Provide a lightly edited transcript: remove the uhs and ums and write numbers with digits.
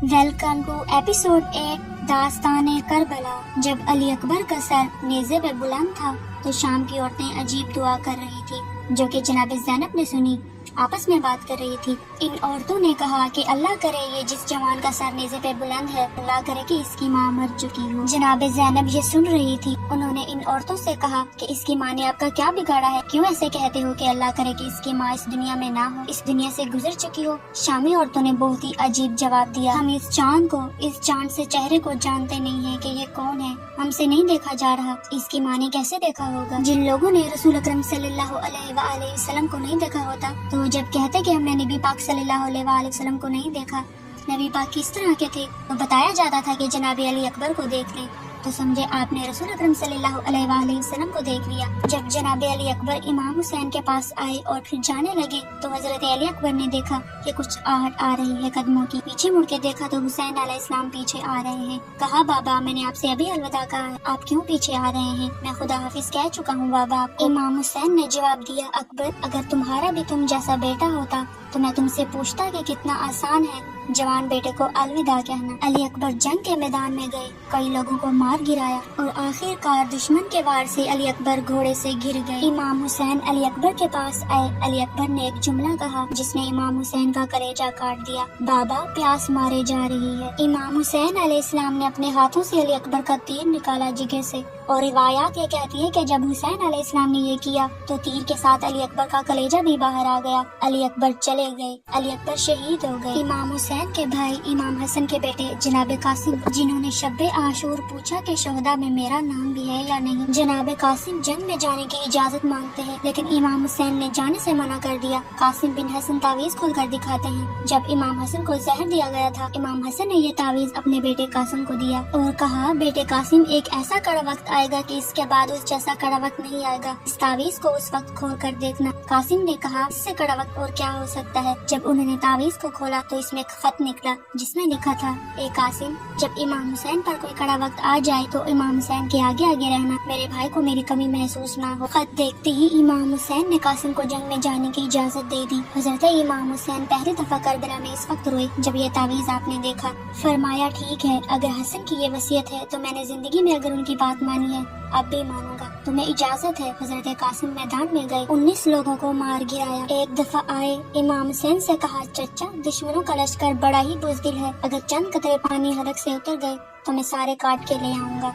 Welcome to episode 8 داستان کربلا۔ جب علی اکبر کا سر نیزے پہ بلند تھا تو شام کی عورتیں عجیب دعا کر رہی تھی جو کہ جناب زینب نے سنی۔ آپس میں بات کر رہی تھی۔ ان عورتوں نے کہا کہ اللہ کرے یہ جس جوان کا سر نیزے پہ بلند ہے، اللہ کرے کہ اس کی ماں مر چکی ہو۔ جناب زینب یہ سن رہی تھی۔ انہوں نے ان عورتوں سے کہا کہ اس کی ماں نے آپ کا کیا بگاڑا ہے، کیوں ایسے کہتے ہو کہ اللہ کرے کہ اس کی ماں اس دنیا میں نہ ہو، اس دنیا سے گزر چکی ہو۔ شامی عورتوں نے بہت ہی عجیب جواب دیا، ہم اس چاند سے چہرے کو جانتے نہیں ہیں کہ یہ کون ہے، ہم سے نہیں دیکھا جا رہا، اس کی ماں نے کیسے دیکھا ہوگا۔ جن لوگوں نے رسول اکرم صلی اللہ علیہ وآلہ وسلم کو نہیں دیکھا ہوتا تو جب کہتے کہ ہم نے نبی پاک صلی اللہ علیہ وآلہ وسلم کو نہیں دیکھا، نبی پاک کس طرح کے تھے، تو بتایا جاتا تھا کہ جناب علی اکبر کو دیکھ لیں تو سمجھے آپ نے رسول اکرم صلی اللہ علیہ وآلہ وسلم کو دیکھ لیا۔ جب جناب علی اکبر امام حسین کے پاس آئے اور پھر جانے لگے تو حضرت علی اکبر نے دیکھا کہ کچھ آہٹ آ رہی ہے قدموں کی۔ پیچھے مڑ کے دیکھا تو حسین علیہ السلام پیچھے آ رہے ہیں۔ کہا بابا میں نے آپ سے ابھی الوداع کہا ہے، آپ کیوں پیچھے آ رہے ہیں، میں خدا حافظ کہہ چکا ہوں بابا آپ کو۔ امام حسین نے جواب دیا، اکبر اگر تمہارا بھی تم جیسا بیٹا ہوتا تو میں تم سے پوچھتا کہ کتنا آسان ہے جوان بیٹے کو الوداع کہنا۔ علی اکبر جنگ کے میدان میں گئے، کئی لوگوں کو مار گرایا اور آخر کار دشمن کے وار سے علی اکبر گھوڑے سے گر گئے۔ امام حسین علی اکبر کے پاس آئے۔ علی اکبر نے ایک جملہ کہا جس نے امام حسین کا کلیجہ کاٹ دیا، بابا پیاس مارے جا رہی ہے۔ امام حسین علیہ السلام نے اپنے ہاتھوں سے علی اکبر کا تیر نکالا جگہ سے، اور روایات یہ کہتی ہے کہ جب حسین علیہ السلام نے یہ کیا تو تیر کے ساتھ علی اکبر کا کلیجہ بھی باہر آ گیا۔ علی اکبر چلے گئے، علی اکبر شہید ہو گئے۔ امام حسین کے بھائی امام حسن کے بیٹے جناب قاسم، جنہوں نے شب عاشور پوچھا کہ شہداء میں میرا نام بھی ہے یا نہیں، جناب قاسم جنگ میں جانے کی اجازت مانگتے ہیں لیکن امام حسین نے جانے سے منع کر دیا۔ قاسم بن حسن تعویذ کھول کر دکھاتے ہیں۔ جب امام حسن کو زہر دیا گیا تھا، امام حسن نے یہ تعویذ اپنے بیٹے قاسم کو دیا اور کہا بیٹے قاسم ایک ایسا کڑا وقت آئے گا کہ اس کے بعد اس جیسا کڑا وقت نہیں آئے گا، اس تعویذ کو اس وقت کھول کر دیکھنا۔ قاسم نے کہا اس سے کڑا وقت اور کیا ہو سکتا ہے۔ جب انہوں نے تعویذ کو کھولا تو اس میں ایک خط نکلا جس میں لکھا تھا، اے قاسم جب امام حسین پر کوئی کڑا وقت آ جائے تو امام حسین کے آگے آگے رہنا، میرے بھائی کو میری کمی محسوس نہ ہو۔ خط دیکھتے ہی امام حسین نے قاسم کو جنگ میں جانے کی اجازت دے دی۔ حضرت امام حسین پہلی دفعہ کربلا میں اس وقت روئے جب یہ تعویذ آپ نے دیکھا۔ فرمایا ٹھیک ہے، اگر حسن کی یہ وصیت ہے تو میں نے زندگی میں اگر ان کی بات مانی ہے اب بھی مانوں گا، تمہیں اجازت ہے۔ حضرت قاسم میدان میں گئے، 19 لوگوں کو مار گرایا۔ ایک دفعہ آئے، امام حسین سے کہا چچا دشمنوں کا لشکر بڑا ہی بزدل ہے، اگر چند قطرے پانی حلق سے اتر گئے تو میں سارے کاٹ کے لے آؤں گا۔